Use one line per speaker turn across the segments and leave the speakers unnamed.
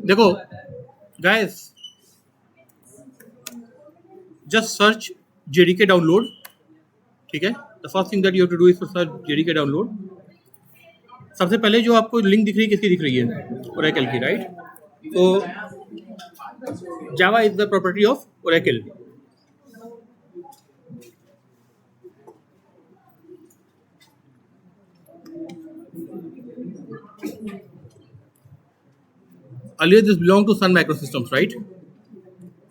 देखो guys, just search JDK download. ठीक है, the first thing that you have to do is to search JDK download. सबसे पहले जो आपको लिंक दिख रही है किसकी दिख रही है? ओरेकल की, राइट? तो Java is the property of Oracle. Earlier this belonged to Sun Microsystems, right?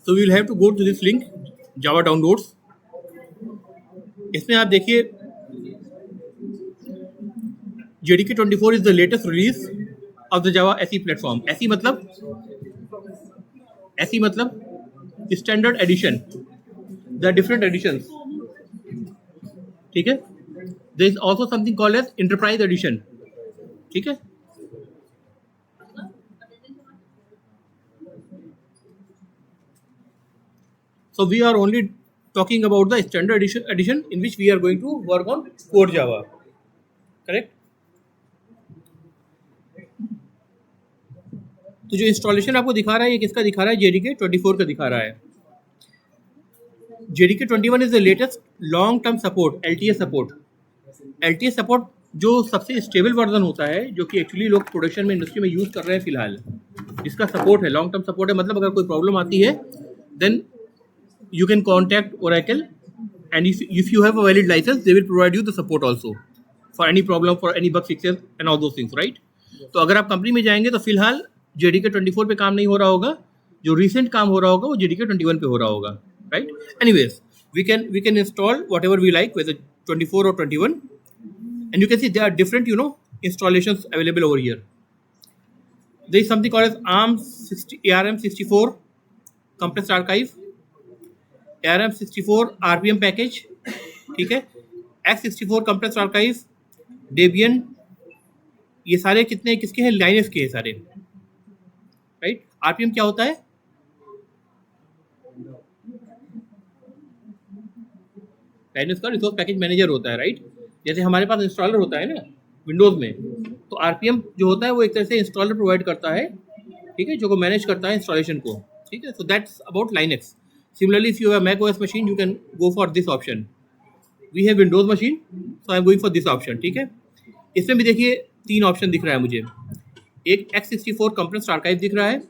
So we will have to go to this link, Java downloads. इसमें आप देखिए JDK24 is the latest release of the Java SE platform. SE मतलब standard edition. There are different editions. ठीक है? There is also something called as enterprise edition. ठीक है? So we are only talking about the standard edition in which we are going to work on core Java. Correct? तो जो installation आपको दिखा रहा है ये किसका दिखा रहा है? JDK24 का दिखा रहा है. JDK21 is the latest long term support, LTS support. LTS support जो सबसे स्टेबल वर्जन होता है, जो कि एक्चुअली लोग प्रोडक्शन में इंडस्ट्री में यूज़ कर रहे हैं फिलहाल, जिसका सपोर्ट है, लॉन्ग टर्म सपोर्ट है. मतलब अगर कोई प्रॉब्लम आती है then you can contact Oracle, and if you have a valid license they will provide you the support also for any problem, for any bug fixes and all those things, right? तो अगर आप company में जाएंगे तो फिलहाल JDK24 पे काम नहीं हो रहा होगा, जो रिसेंट काम हो रहा होगा वो JDK21 पे हो रहा होगा, right? Anyways, we can install whatever we like, whether 24 or 21, and you can see there are different installations available over here. There is something called as ARM64 compressed archive, ARM64 RPM package, ठीक है, X64 compressed archive, Debian, ये सारे कितने किसके हैं? Linux के हैं सारे, राइट? RPM क्या होता है? लाइनक्स का रिसोर्स पैकेज मैनेजर होता है, राइट? जैसे हमारे पास इंस्टॉलर होता है ना विंडोज में, तो RPM जो होता है वो एक तरह से इंस्टॉलर प्रोवाइड करता है, ठीक है, जो को मैनेज करता है इंस्टॉलेशन को, ठीक है. So that's about Linux. Similarly, if you have a Mac OS machine, you can go for this option. We have Windows machine, so I am going for this option. ठीक है. इसमें भी देखिए 3 ऑप्शन दिख रहा है मुझे. एक X64 compressed archive दिख रहा है.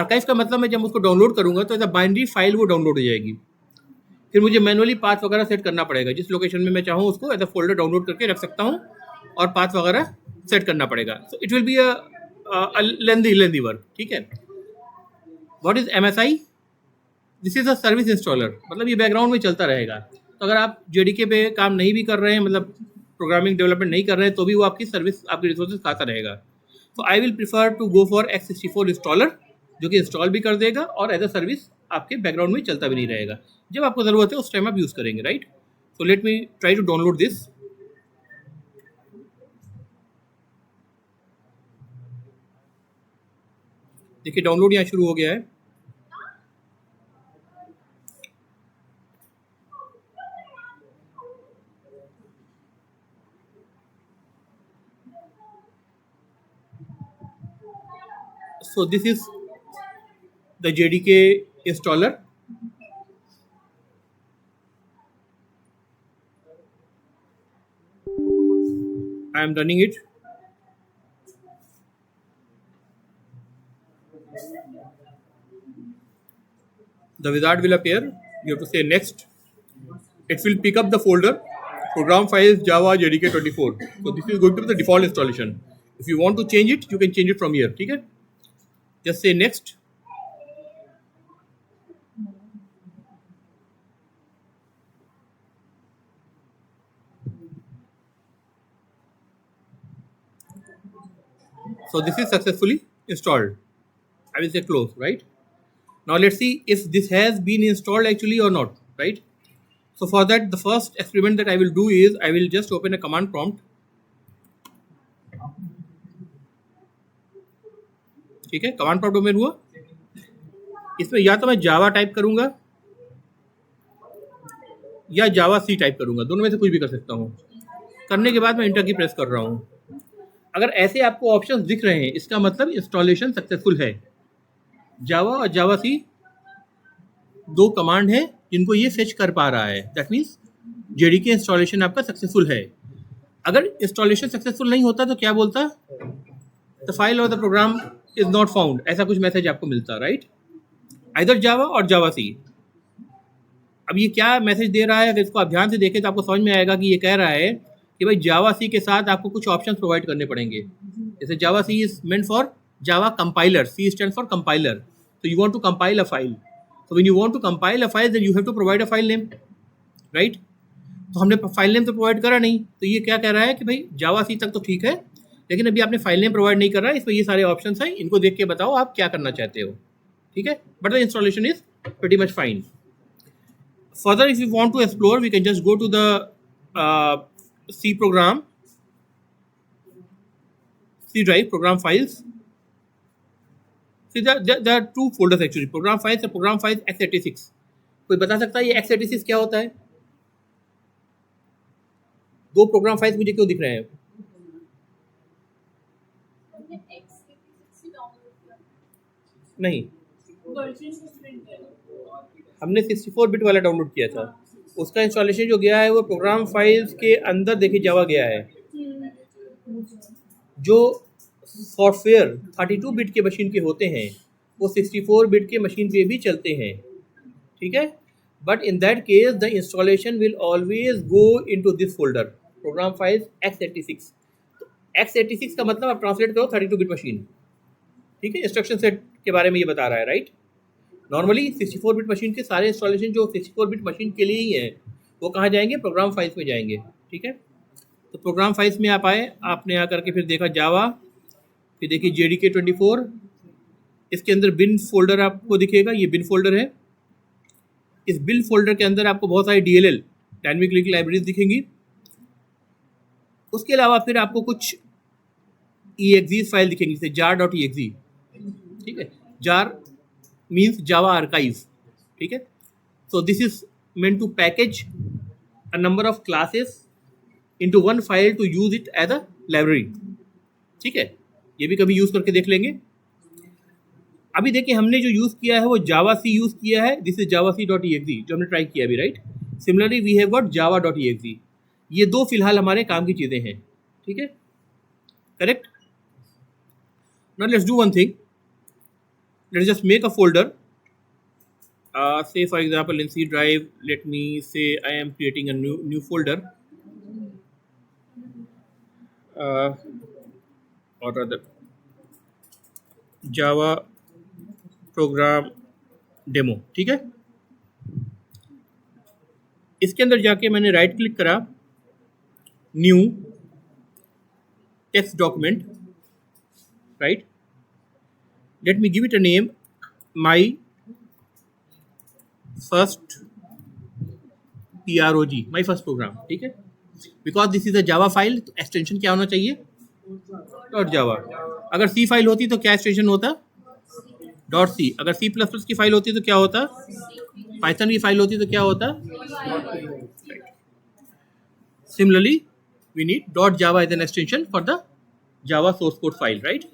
आर्काइव का मतलब मैं जब उसको डाउनलोड करूंगा तो एज अ बाइनरी फाइल वो डाउनलोड हो जाएगी. फिर मुझे मैनुअली पाथ वगैरह सेट करना पड़ेगा. जिस लोकेशन में मैं चाहूँ उसको एज अ फोल्डर डाउनलोड करके रख सकता हूँ और पाथ वगैरह सेट करना पड़ेगा. So it will be a lengthy work. ठीक है. What is MSI? This is a service installer, मतलब ये बैकग्राउंड में चलता रहेगा. तो अगर आप JDK पे काम नहीं भी कर रहे हैं, मतलब प्रोग्रामिंग डेवलपमेंट नहीं कर रहे हैं, तो भी वो आपकी सर्विस, आपकी रिसोर्सेज खाता रहेगा. तो I will prefer to go for X64 installer, जो कि इंस्टॉल भी कर देगा और एज अ सर्विस आपके बैकग्राउंड में चलता भी नहीं रहेगा. जब आपको ज़रूरत है उस टाइम आप यूज़ करेंगे, right? So let me try to download this. देखिए डाउनलोड यहाँ शुरू हो गया है. So this is the JDK installer. I am running it. The wizard will appear. You have to say next. It will pick up the folder program files Java JDK24. So this is going to be the default installation. If you want to change it, you can change it from here. ठीक है? Just say next. So this is successfully installed. I will say close, right? Now let's see if this has been installed actually or not, right? So for that, the first experiment that I will do is I will just open a command prompt. ठीक है, command prompt open हुआ. इसमें या तो मैं जावा type करूँगा या जावा सी type करूँगा, दोनों में से कुछ भी कर सकता हूँ। करने के बाद मैं इंटर की प्रेस कर रहा हूँ। अगर ऐसे आपको ऑप्शंस दिख रहे हैं, इसका मतलब इंस्टॉलेशन सक्सेसफुल है। जावा और जावा सी दो कमांड है जिनको ये फेच कर पा रहा है, दैट मीन्स जेडीके इंस्टॉलेशन आपका सक्सेसफुल है। अगर इंस्टॉलेशन सक्सेसफुल नहीं होता तो क्या बोलता, द फाइल और the program is not found, ऐसा कुछ मैसेज आपको मिलता, राइट। आइदर जावा और जावा सी। अब ये क्या मैसेज दे रहा है, अगर इसको आप ध्यान से देखें तो आपको समझ में आएगा कि ये कह रहा है कि भाई जावा सी के साथ आपको कुछ ऑप्शन प्रोवाइड करने पड़ेंगे। जैसे Java C is meant for Java compiler, C stand for compiler, तो you want to compile a file, so when you want to compile a file then you have to provide a file name, right? तो हमने file name तो provide करा नहीं, तो ये क्या कह रहा है कि भाई जावा सी तक तो ठीक है, लेकिन अभी आपने फाइल नेम प्रोवाइड नहीं कर रहा है, इसमें ये सारे ऑप्शंस हैं, इनको देख के बताओ आप क्या करना चाहते हो, ठीक है। But the installation is pretty much fine. Further if you want to explore we can just go to the C program, C drive, program files. there are two folders actually, program files और program files x86। कोई बता सकता है ये x86 क्या होता है? दो प्रोग्राम फाइल्स मुझे क्यों दिख रहे हैं? नहीं, हमने 64 बिट वाला डाउनलोड किया था, उसका इंस्टॉलेशन जो गया है वो प्रोग्राम फाइल्स के अंदर देखिए जावा गया है। जो सॉफ्टवेयर 32 बिट के मशीन के होते हैं वो 64 बिट के मशीन पे भी चलते हैं, ठीक है। But in that case the installation will always go into this folder, program files x86। तो x86 का मतलब आप ट्रांसलेट करो 32 बिट मशीन, ठीक है। इंस्ट्रक्शन सेट के बारे में ये बता रहा है, राइट। नॉर्मली 64 बिट मशीन के सारे इंस्टॉलेशन जो 64 बिट मशीन के लिए ही हैं वो कहाँ जाएंगे, प्रोग्राम फाइल्स में जाएंगे, ठीक है। तो प्रोग्राम फाइल्स में आप आए, आपने आकर के फिर देखा जावा, फिर देखिए JDK 24, इसके अंदर बिन फोल्डर आपको दिखेगा, ये बिन फोल्डर है। इस बिन फोल्डर के अंदर आपको बहुत सारी DLL डायनेमिक लिंक लाइब्रेरीज दिखेंगी। उसके अलावा फिर आपको कुछ exe फाइल दिखेंगी, जैसे jar.exe, ठीक है। jar मीन्स जावा आर्काइव, ठीक है। So this is meant to package a number of classes into one file to use it as a library, ठीक है। ये भी कभी यूज करके देख लेंगे। अभी देखिए हमने जो यूज किया है वो जावा सी यूज किया है, this is Java C dot exe जो हमने ट्राई किया अभी, right. Similarly we have got java.exe, ये दो फिलहाल हमारे काम की चीजें हैं, ठीक है, correct. Now let's do one thing, let's just make a folder, say for example in C drive, let me say I am creating a new folder, or rather Java program demo, ठीक है। इसके अंदर जाके मैंने right click करा, new text document, right, let me give it a name, my first PROG, my first program, ठीक है। Because this is a Java file तो एक्सटेंशन क्या होना चाहिए, डॉट जावा। अगर सी फाइल होती तो क्या एक्सटेंशन होता, डॉट सी। अगर C++ की फाइल होती तो क्या होता, पाइथन की फाइल होती तो क्या होता। Similarly we need dot Java as an extension for the Java source code file, right.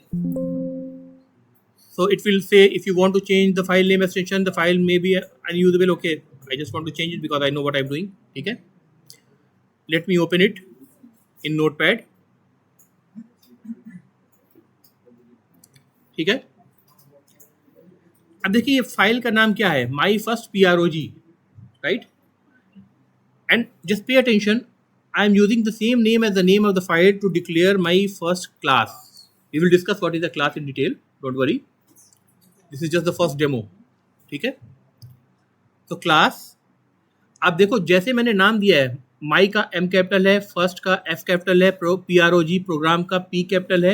So it will say if you want to change the file name extension, the file may be unusable. Okay, I just want to change it because I know what I'm doing. ठीक है, let me open it in Notepad. ठीक है, अब देखिए ये file का नाम क्या है, माई first PROG, right. And just pay attention, I am using the same name as the name of the file to declare my first class. We will discuss what is the class in detail, don't worry. This is just the first demo, ठीक है। तो class आप देखो जैसे मैंने नाम दिया है, माई का M कैपिटल है, फर्स्ट का F कैपिटल है, PROG प्रोग्राम का P कैपिटल है,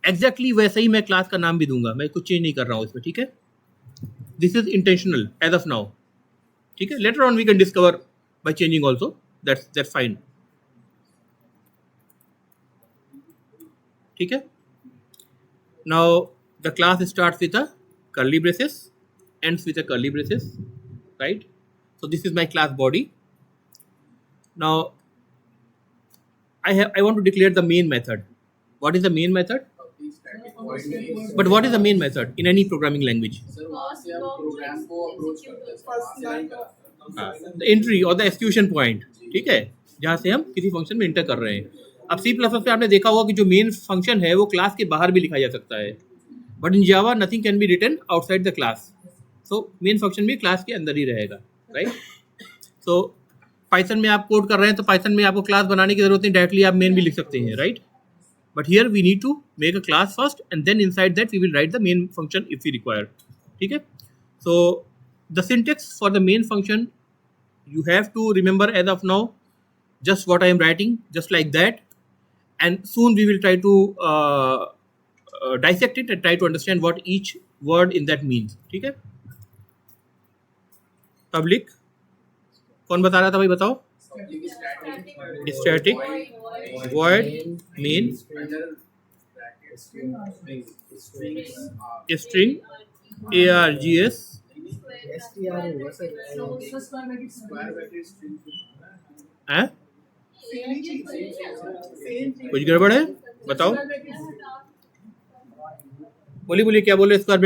एग्जैक्टली वैसे ही मैं क्लास का नाम भी दूंगा, मैं कुछ चेंज नहीं कर रहा हूँ इसमें, ठीक है। This is intentional as of now, ठीक है। Later on we can discover by changing also, that's fine, ठीक है। Now the class starts with a curly braces, ends with a curly braces, right? So this is my class body. Now I want to declare the main method. What is the main method? But what is the main method in any programming language? The entry or the execution point, ठीक है, जहाँ से हम किसी function में inter कर रहे हैं. अब C++ पे आपने देखा होगा कि जो मेन फंक्शन है वो क्लास के बाहर भी लिखा जा सकता है, but in Java nothing can be written outside the class. So main function भी क्लास के अंदर ही रहेगा, राइट? सो पाइथन में आप कोड कर रहे हैं तो पाइथन में आपको क्लास बनाने की जरूरत नहीं, डायरेक्टली आप मेन भी लिख सकते हैं, right? But here we need to make a class first, and then inside that we will write the main function if we require. ठीक है? So the syntax for the main function you have to remember as of now, just what I am writing, just like that, and soon we will try to dissect it and try to understand what each word in that means. ठीक है? Public कौन बता रहा था भाई, बताओ? Static void main string args हैं? कुछ गड़बड़ है, बताओ. बोलिए क्या बोल रहे? स्क्वायर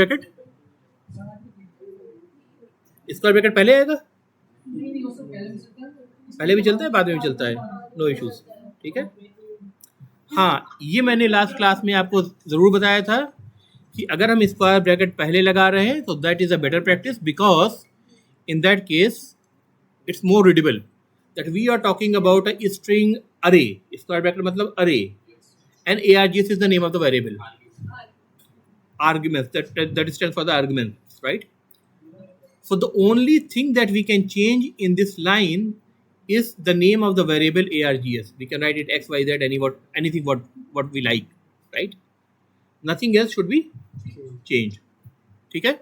ब्रैकेट पहले आएगा? पहले भी चलता है, बाद में भी चलता है, नो इश्यूज. ठीक है. हाँ, ये मैंने लास्ट क्लास में आपको ज़रूर बताया था कि अगर हम स्क्वायर ब्रैकेट पहले लगा रहे हैं तो that is a better practice, because in that case it's more readable that we are talking about a string array. Square bracket मतलब array, and ARGS is the name of the variable. Arguments, that stands for the arguments, right? So the only thing that we can change in this line is the name of the variable ARGS. We can write it X, Y, Z, anything what we like, right? Nothing else should be changed. ठीक है?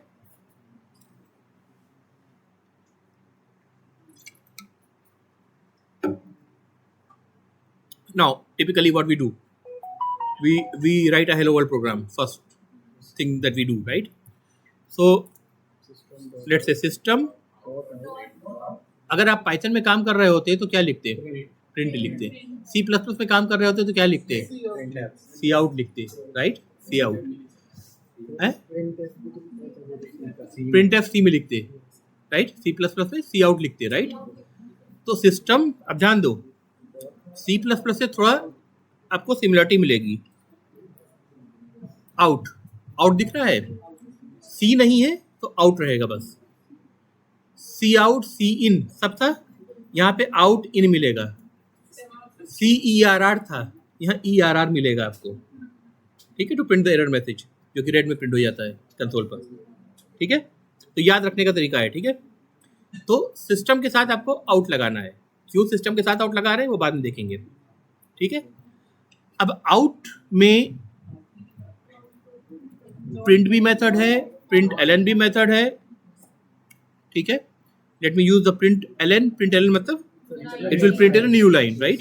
Now, typically what we do, we write a hello world program first thing that we do, right? So let's say system. अगर आप Python में काम कर रहे होते तो क्या लिखते? प्रिंट लिखते. C++ में काम कर रहे होते तो क्या लिखते? सी आउट लिखते, राइट? सी आउट है, प्रिंट एफ सी में लिखते, राइट? C++ में सी आउट लिखते, राइट? तो सिस्टम, अब ध्यान दो, C++ से थोड़ा आपको सिमिलरिटी मिलेगी. आउट दिख रहा है, सी नहीं है तो आउट रहेगा बस. सी आउट, सी इन सब था, यहाँ पे आउट इन मिलेगा. CERR था, यहाँ ERR मिलेगा आपको. ठीक है, to print the error message, जो कि रेड में प्रिंट हो जाता है कंसोल पर. ठीक है, तो याद रखने का तरीका है. ठीक है, तो सिस्टम के साथ आपको आउट लगाना है. क्यों सिस्टम के साथ आउट लगा रहे हैं वो बाद में देखेंगे. ठीक है, अब आउट में प्रिंट भी मेथड है, प्रिंट एलन भी मेथड है. ठीक है, let me use the println. Println मतलब it will print in a new line, right?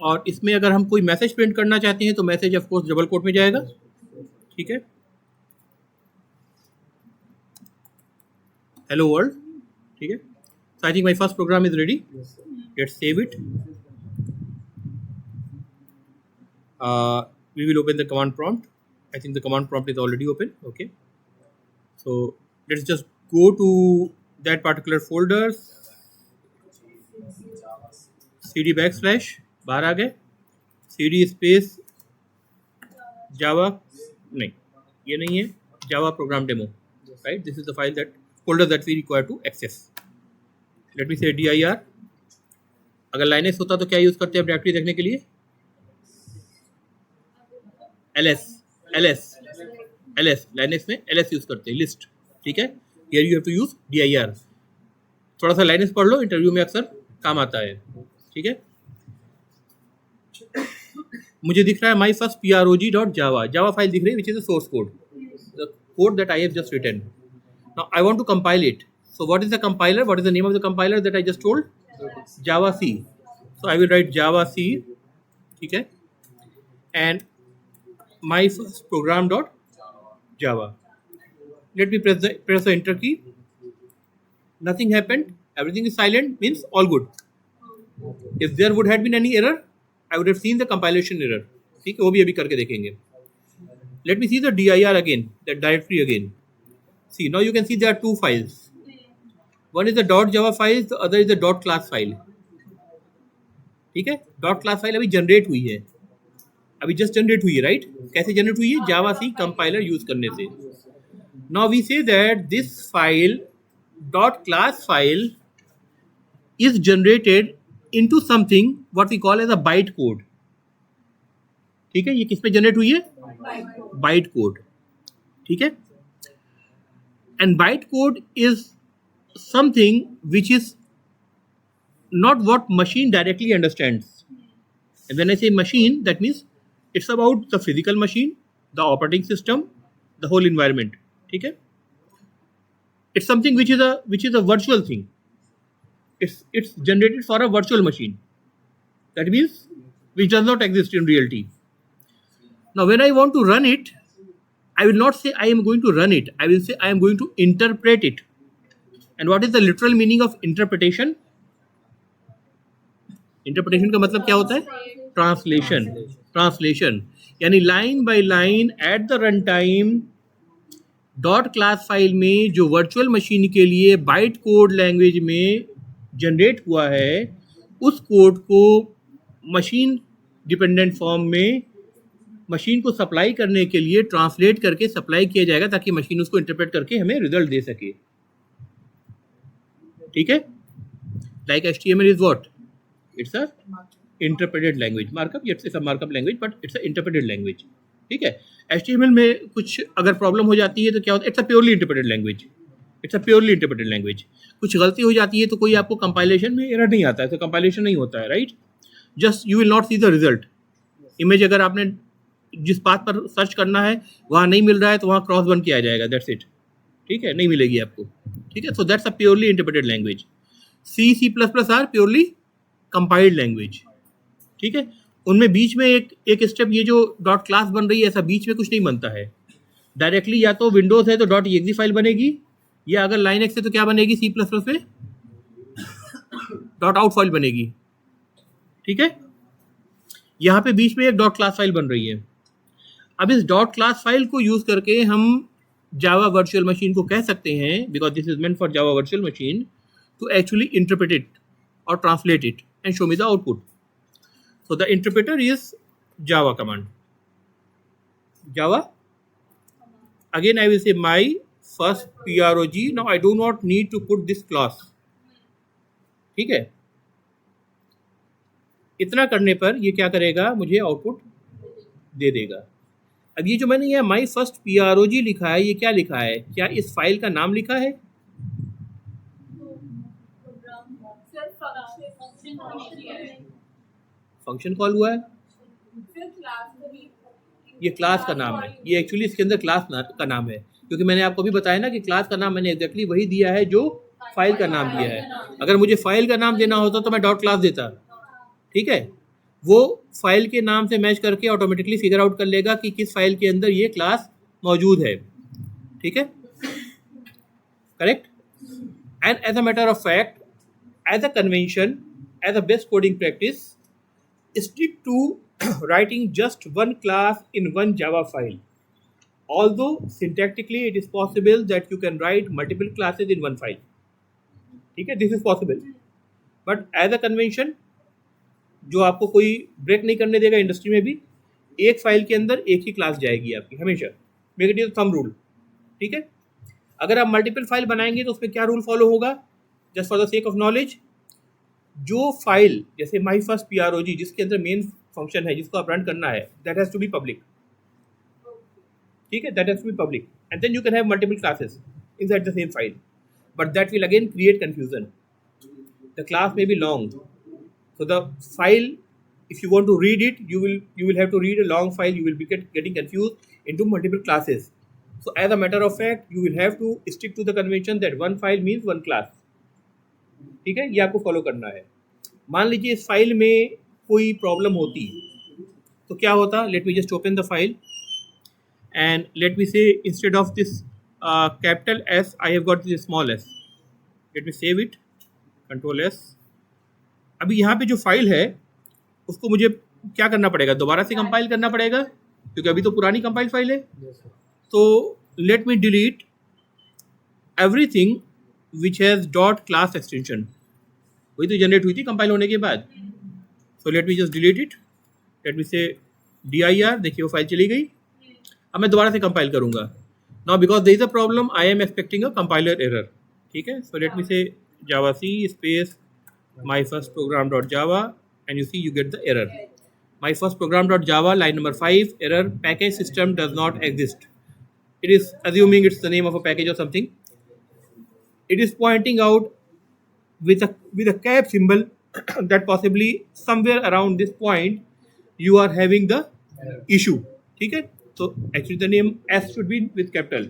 और इसमें अगर हम कोई मैसेज प्रिंट करना चाहते हैं तो message of course double quote में जाएगा. ठीक है, हेलो वर्ल्ड. ठीक है, so I think my first program is ready. Let's save it. We will open the command prompt. I think the command prompt is already open. Okay, so let's just go to that particular folder. cd backslash, बाहर आ गए, cd space जावा, नहीं ये नहीं है, Java program demo, right? This is the file that folder that we require to access. Let me say dir. अगर Linux होता तो क्या यूज करते हैं डायरेक्टरी देखने के लिए? ls लाइनेक्स में ls यूज करते हैं, लिस्ट. ठीक है, here you have to use dir. थोड़ा सा लाइनेक्स पढ़ लो, इंटरव्यू में अक्सर काम आता है. ठीक है, मुझे दिख रहा है my first prog.java. Java file दिख रही है, which is the source code, the code that I have just written. Now I want to compile it. So what is the compiler? What is the name of the compiler that I just told? Java C. So I will write Java C. ठीक है, and my first program dot Java. Let me press the enter key. Nothing happened. Everything is silent. Means all good. If there would have been any error, I would have seen the compilation error. ठीक है, वो भी अभी करके देखेंगे. Let me see the dir again, that directory again. See, now you can see there are two files. One is the .java file, the other is the .class file. ठीक है, .class file अभी generate हुई है, अभी just generate हुई है, right? कैसे generate हुई है? जावा सी कंपाइलर यूज करने से. Now we see that this file .class file is generated into something what we call as a byte code. ठीक है, ये किस पे जनरेट हुई है? Byte code. ठीक है, and byte code is something which is not what machine directly understands. And when I say machine, that means it's about the physical machine, the operating system, the whole environment. ठीक है, it's something which is a virtual thing. It's generated for a virtual machine. That means which does not exist in reality. Now when I want to run it, I will not say I am going to run it. I will say I am going to interpret it. And what is the literal meaning of interpretation? Interpretation का मतलब क्या होता है? Translation. Translation यानी line by line at the run time dot class file में जो virtual machine के लिए बाइट कोड लैंग्वेज में जनरेट हुआ है, उस कोड को मशीन डिपेंडेंट फॉर्म में मशीन को सप्लाई करने के लिए ट्रांसलेट करके सप्लाई किया जाएगा, ताकि मशीन उसको इंटरप्रेट करके हमें रिजल्ट दे सके. ठीक है, like HTML is what? It's a interpreted language. Markup, yes, it's a markup language, but it's a interpreted language. ठीक है, HTML में कुछ अगर प्रॉब्लम हो जाती है तो क्या होता है? It's a purely interpreted language. It's a purely interpreted language. कुछ गलती हो जाती है तो कोई आपको कंपाइलेशन में एरर नहीं आता है, तो कंपाइलेशन नहीं होता है, right? Just you will not see the result. Image अगर आपने जिस पाथ पर सर्च करना है वहाँ नहीं मिल रहा है तो वहाँ क्रॉस बन किया जाएगा, दैट्स इट. ठीक है, नहीं मिलेगी आपको. ठीक है, so that's a purely interpreted language. C++ are purely compiled language. ठीक है, उनमें बीच में एक स्टेप, ये जो डॉट क्लास बन रही है, ऐसा बीच में कुछ नहीं बनता है. डायरेक्टली या तो विंडोज है तो .exe फाइल बनेगी, या अगर लाइनक्स है तो क्या बनेगी? C++ में .out फाइल बनेगी. ठीक है, यहाँ पे बीच में एक डॉट क्लास फाइल बन रही है. अब इस डॉट क्लास फाइल को यूज करके हम जावा वर्चुअल मशीन को कह सकते हैं, because this is meant for Java virtual machine, to actually interpret it or translate it and show me the output. So the interpreter is Java command. Java. Again I will say my first prog. Now I do not need to put this class. ठीक है, इतना करने पर ये क्या करेगा? मुझे output दे देगा. अब ये जो मैंने यहाँ my first prog लिखा है, ये क्या लिखा है? क्या इस फाइल का नाम लिखा है? फंक्शन कॉल हुआ है, ये क्लास का नाम है. ये एक्चुअली इसके अंदर क्लास का नाम है, क्योंकि मैंने आपको भी बताया ना कि क्लास का नाम मैंने एग्जैक्टली वही दिया है जो फाइल का नाम दिया है. अगर मुझे फाइल का नाम देना होता तो मैं डॉट क्लास देता. ठीक है, वो फाइल के नाम से मैच करके ऑटोमेटिकली फिगर आउट कर लेगा कि किस फाइल के अंदर ये क्लास मौजूद है. ठीक है, correct. And as a matter of fact, as a convention, as a best coding practice, stick to writing just one class in one Java file. Although syntactically it is possible that you can write multiple classes in one file. ठीक है, this is possible. But as a convention, जो आपको कोई break नहीं करने देगा industry में भी, एक फाइल के अंदर एक ही क्लास जाएगी आपकी हमेशा. Make it thumb rule. ठीक है, अगर आप मल्टीपल फाइल बनाएंगे तो उसमें क्या रूल फॉलो होगा? Just for the sake of knowledge, जो फाइल जैसे माई फर्स्ट prog जिसके अंदर मेन फंक्शन है जिसको आप रन करना है, that has to be public. ठीक है, that has to be public, and then you can have multiple classes inside the same file, but that will again create confusion. The class may be long, so the file, if you want to read it, you will have to read a long file. You will be getting confused into multiple classes. So as a matter of fact, you will have to stick to the convention that one file means one class. ठीक है, ये आपको follow करना है. मान लीजिए इस file में कोई प्रॉब्लम होती तो क्या होता? Let me just open the file. and let me say instead of this capital S I have got this small s. Let me save it, control S. अभी यहाँ पे जो फाइल है उसको मुझे क्या करना पड़ेगा, दोबारा से कंपाइल करना पड़ेगा क्योंकि अभी तो पुरानी कंपाइल फाइल है. तो let me delete everything which has dot class extension. वही तो जनरेट हुई थी कंपाइल होने के बाद. सो let me just delete it. Late me say dir. देखिए वो फाइल चली गई. अब मैं दोबारा से कंपाइल करूँगा. Now because there is a problem I am expecting a compiler error. ठीक है. So let me say Java C space my first program dot java and you see you get the error. My first program dot java line number 5 error, package system does not exist. It is assuming it's the name of a package or something. It is pointing out with a cap symbol that possibly somewhere around this point you are having the issue. ठीक है. So actually the name S should be with capital.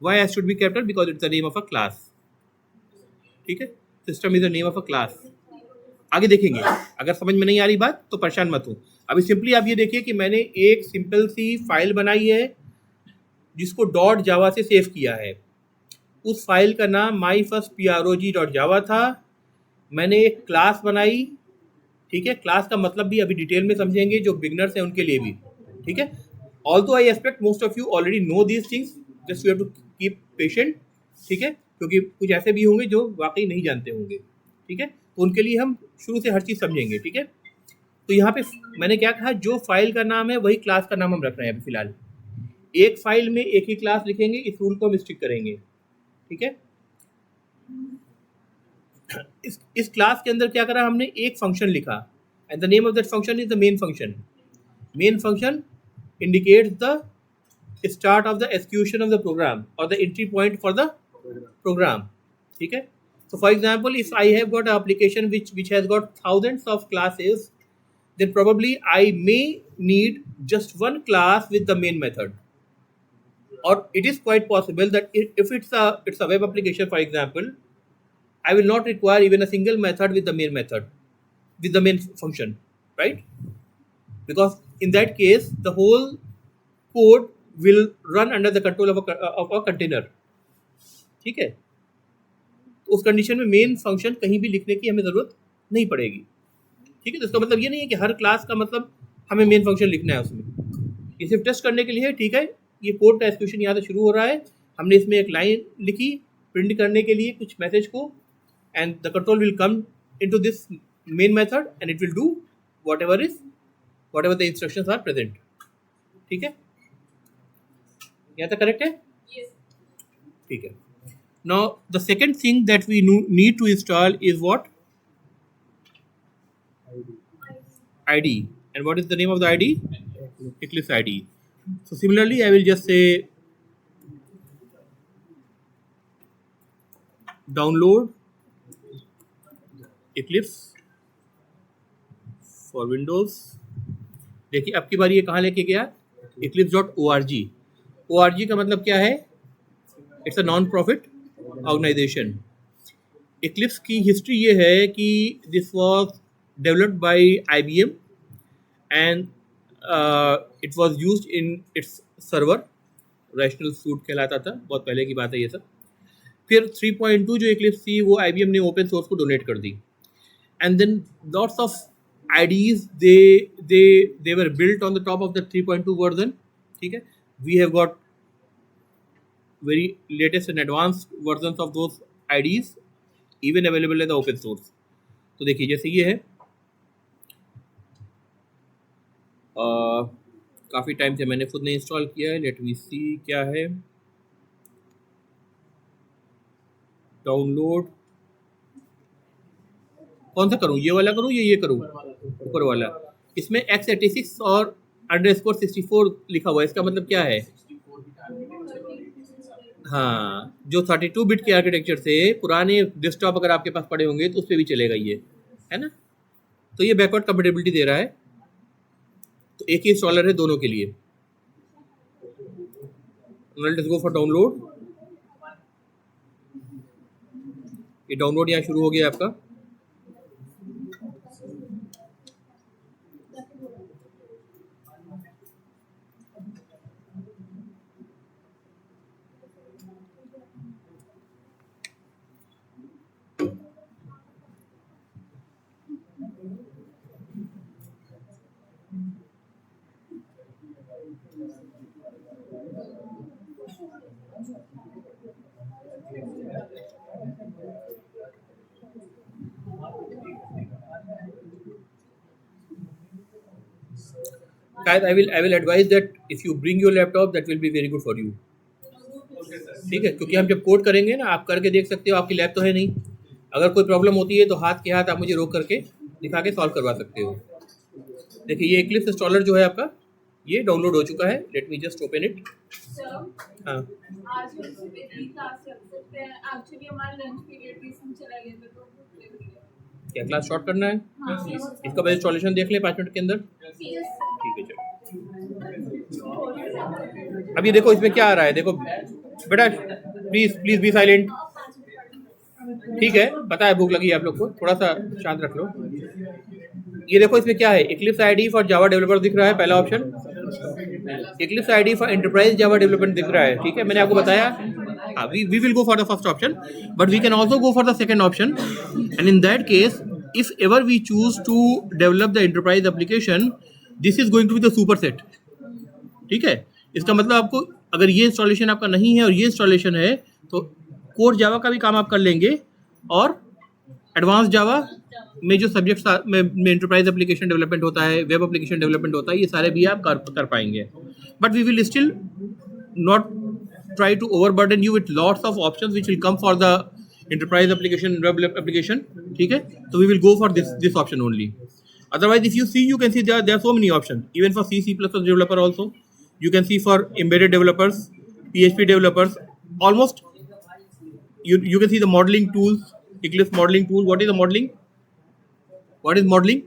Why S should be capital? Because it's the name of a class. ठीक है. System is the name of a class. आगे देखेंगे. अगर समझ में नहीं आ रही बात तो परेशान मत हो. अभी सिंपली आप ये देखिए कि मैंने एक सिंपल सी फाइल बनाई है जिसको डॉट जावा से सेव किया है. उस फाइल का नाम माई फर्स्ट prog.java था. मैंने एक क्लास बनाई. ठीक है. क्लास का मतलब भी अभी डिटेल में समझेंगे, जो बिगनर्स हैं उनके लिए भी. ठीक है. Although I expect most of you already know these things, just you have to keep patient. ठीक है. क्योंकि कुछ ऐसे भी होंगे जो वाकई नहीं जानते होंगे. ठीक है. तो उनके लिए हम शुरू से हर चीज़ समझेंगे. ठीक है. तो यहाँ पे मैंने क्या कहा, जो फाइल का नाम है वही क्लास का नाम हम रख रहे हैं अभी फिलहाल. एक फाइल में एक ही क्लास लिखेंगे, इस रूल को हम स्टिक करेंगे. ठीक है. इस क्लास के अंदर क्या करा हमने, एक फंक्शन लिखा and the name of that function is the main function. Main function indicates the start of the execution of the program और the entry point for the program. ठीक है. So for example, if I have got an application which has got thousands of classes, then probably I may need just one class with the main method. Or it is quite possible that if it's a web application, for example, I will not require even a single method with the main method, with the main function, right? Because in that case, the whole code will run under the control of a container. ठीक है. उस condition में main function कहीं भी लिखने की हमें ज़रूरत नहीं पड़ेगी. ठीक है. तो इसका मतलब ये नहीं है कि हर क्लास का मतलब हमें मेन फंक्शन लिखना है उसमें. ये सिर्फ टेस्ट करने के लिए है. ठीक है. ये कोड का एक्सक्यूशन यहाँ से शुरू हो रहा है. हमने इसमें एक लाइन लिखी प्रिंट करने के लिए कुछ मैसेज को, and the control will come into this main method and it will do whatever the instructions are present. ठीक है. यहाँ तक करेक्ट है. ठीक है. Now the second thing that we need to install is what? ID. And what is the name of the ID? Eclipse ID. So similarly, I will just say download Eclipse for Windows. देखिए अब की बार ये कहाँ लेके गया, eclipse.org. org का मतलब क्या है? It's a non profit organisation. Eclipse की हिस्ट्री ये है कि this was developed by IBM and it was used in its server. Rational suite कहलाता था, बहुत पहले की बात है ये सब. फिर 3.2 जो इक्लिप्स थी वो IBM ने ओपन सोर्स को डोनेट कर दी. And then lots of IDs they were built on the top of the 3.2 version. ठीक है. We have got very latest and advanced versions of those IDs even available in the open source. तो देखिए जैसे ये है, काफ़ी time से मैंने खुद ने इंस्टॉल किया है. लेट मी सी क्या है. डाउनलोड कौन सा करूँ, ये वाला करूँ या ये करूँ, ऊपर वाला. इसमें x86 और _64 लिखा हुआ है. इसका मतलब क्या है? हाँ, जो 32 बिट के आर्किटेक्चर से पुराने डेस्कटॉप अगर आपके पास पड़े होंगे तो उस पर भी चलेगा ये, है ना. तो ये बैकवर्ड कंपेटेबिलिटी दे रहा है. तो एक ही इंस्टॉलर है दोनों के लिए. Let's go for download. ये डाउनलोड यहाँ शुरू हो गया आपका. शायद I will advise that if you bring your laptop that will be very good for you. ठीक है, क्योंकि हम जब कोड करेंगे ना, आप करके देख सकते हो, आपकी लैब तो है नहीं, अगर कोई प्रॉब्लम होती है तो हाथ के हाथ आप मुझे रोक करके दिखा के सॉल्व करवा सकते हो। देखिए ये इक्लिप्स इंस्टॉलर जो है आपका, ये डाउनलोड हो चुका है। Let me just open it. हाँ,
आज हम सुबह की क्लास रख सकते हैं। एक्चुअली हमारा लंच पीरियड भी इसमें चला गया था, तो
क्या क्लास शॉर्ट करना है?
हाँ,
इसका बस इंस्टॉलेशन देख ले 5 मिनट के अंदर।
yes,
ठीक है चलो। अब ये देखो इसमें क्या आ रहा है, देखो बेटा प्लीज प्लीज बी साइलेंट। ठीक है, पता है भूख लगी है आप लोग को, थोड़ा सा शांत रख लो। ये देखो इसमें क्या है, Eclipse IDE for Java developer दिख रहा है पहला option, Eclipse IDE for enterprise Java development दिख रहा है। ठीक है, मैंने आपको बताया we will go for the first option, but we can also go for the second option. And in that case if ever we choose to develop the enterprise application, this is going to be the superset। ठीक है, इसका मतलब आपको अगर ये installation आपका नहीं है और ये इंस्टॉलेशन है तो कोर जावा का भी काम आप कर लेंगे, और एडवांस जावा में जो सब्जेक्ट्स में एंटरप्राइज एप्लीकेशन डेवलपमेंट होता है, वेब एप्लीकेशन डेवलपमेंट होता है, ये सारे भी आप कर पाएंगे। But we will still not try to overburden you with lots of options which will come for the enterprise application, web application। ठीक है, so we will go for this option only। Otherwise if you see, you can see there are so many options even for C++ developer also, you can see for embedded developers, PHP developers, almost you can see the modeling tools, Eclipse modeling tool। What is the modeling? What is modeling?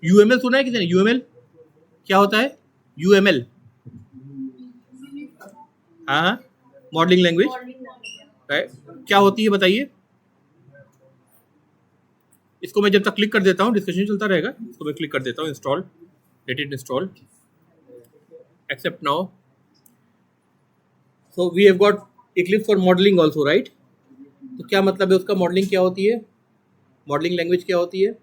UML सुना है किसी ने? UML क्या होता है? UML, हाँ, modelling language, right. क्या होती है बताइए? इसको मैं जब तक क्लिक कर देता हूँ, डिस्कशन चलता रहेगा, इसको मैं क्लिक कर देता हूँ, install, let it install, accept now. So we have got Eclipse for modelling also, right. तो क्या मतलब है उसका? मॉडलिंग क्या होती है? मॉडलिंग लैंग्वेज क्या होती है?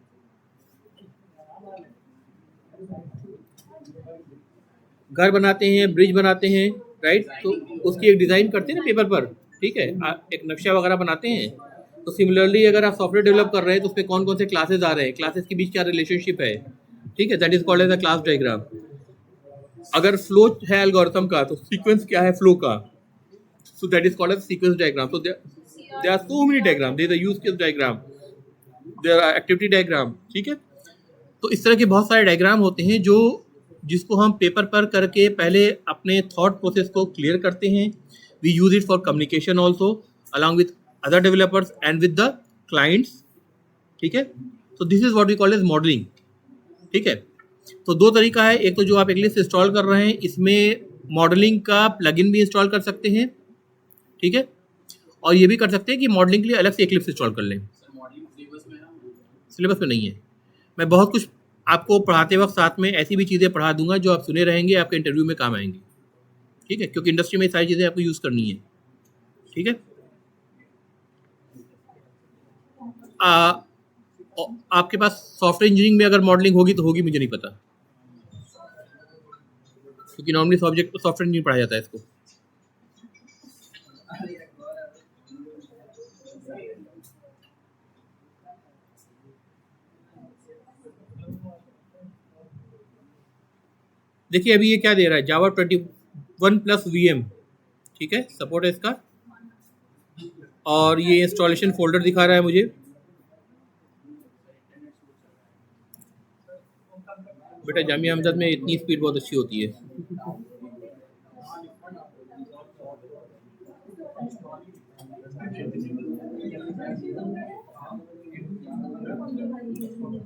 घर बनाते हैं, ब्रिज बनाते हैं, राइट, तो उसकी एक डिज़ाइन करते हैं ना पेपर पर। ठीक है, एक नक्शा वगैरह बनाते हैं। तो सिमिलरली अगर आप सॉफ्टवेयर डेवलप कर रहे हैं तो उसमें कौन कौन से क्लासेज आ रहे हैं, क्लासेस के बीच क्या रिलेशनशिप है, ठीक है, that is called as a class diagram. अगर फ्लो है एल्गोरिथम का तो सीक्वेंस क्या है फ्लो का, so that is called as sequence diagram. So there are so many diagram, there is a use case diagram, there are activity diagram. ठीक है, तो इस तरह के बहुत सारे डायग्राम होते हैं जो जिसको हम पेपर पर करके पहले अपने थॉट प्रोसेस को क्लियर करते हैं। We use it for communication also along with other developers and with the clients. ठीक है, तो this is what we call as modelling. ठीक है, तो दो तरीका है, एक तो जो आप इक्लिप्स इंस्टॉल कर रहे हैं इसमें मॉडलिंग का प्लगइन भी इंस्टॉल कर सकते हैं। ठीक है, और ये भी कर सकते हैं कि मॉडलिंग के लिए अलग से इक्लिप्स इंस्टॉल कर लें। सिलेबस में नहीं है, मैं बहुत कुछ आपको पढ़ाते वक्त साथ में ऐसी भी चीज़ें पढ़ा दूंगा जो आप सुने रहेंगे, आपके इंटरव्यू में काम आएंगी। ठीक है, क्योंकि इंडस्ट्री में सारी चीज़ें आपको यूज़ करनी है। ठीक है, आपके पास सॉफ्टवेयर इंजीनियरिंग में अगर मॉडलिंग होगी तो होगी, मुझे नहीं पता, क्योंकि नॉर्मली सब्जेक्ट सॉफ्टवेयर इंजीनियरिंग पढ़ाया जाता है इसको। देखिए अभी ये क्या दे रहा है, जावा 21+ VM। ठीक है, सपोर्ट है इसका, और ये इंस्टॉलेशन फोल्डर दिखा रहा है मुझे। बेटा जामिया हमदर्द में इतनी स्पीड बहुत अच्छी होती है।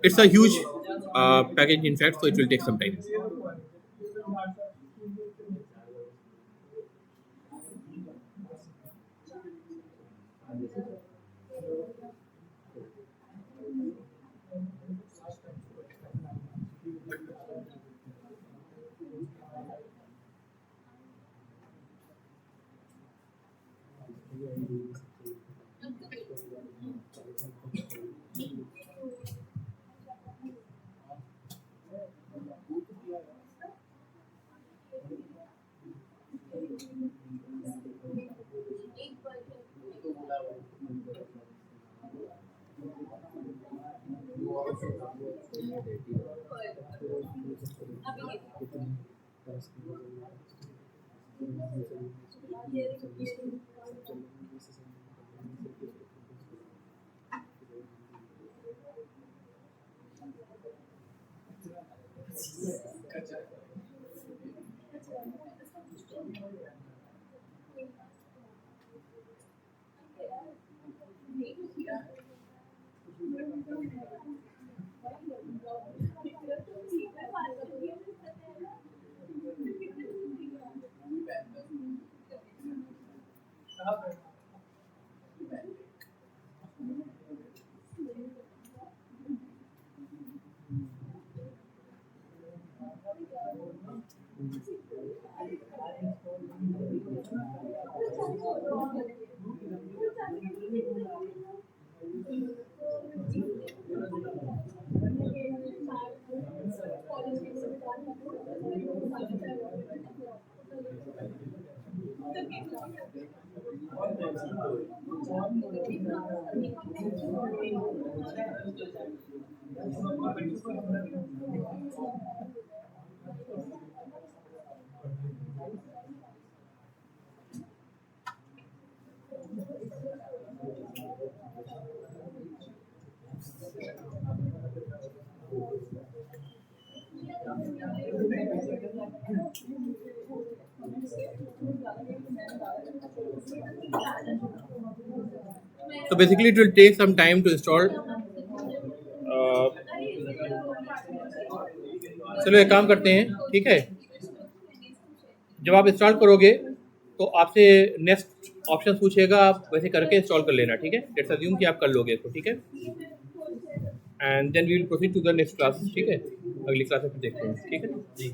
It's a huge package in fact, so it will take some time। So basically it will take some time to install. चलो एक काम करते हैं, ठीक है, जब आप इंस्टॉल करोगे तो आपसे नेक्स्ट ऑप्शन पूछेगा, आप वैसे करके इंस्टॉल कर लेना, ठीक है। लेट्स अज्यूम कि आप कर लोगे इसको, ठीक है, and then we will proceed to the next class, ठीक है, अगली क्लास में देखते हैं, ठीक है जी।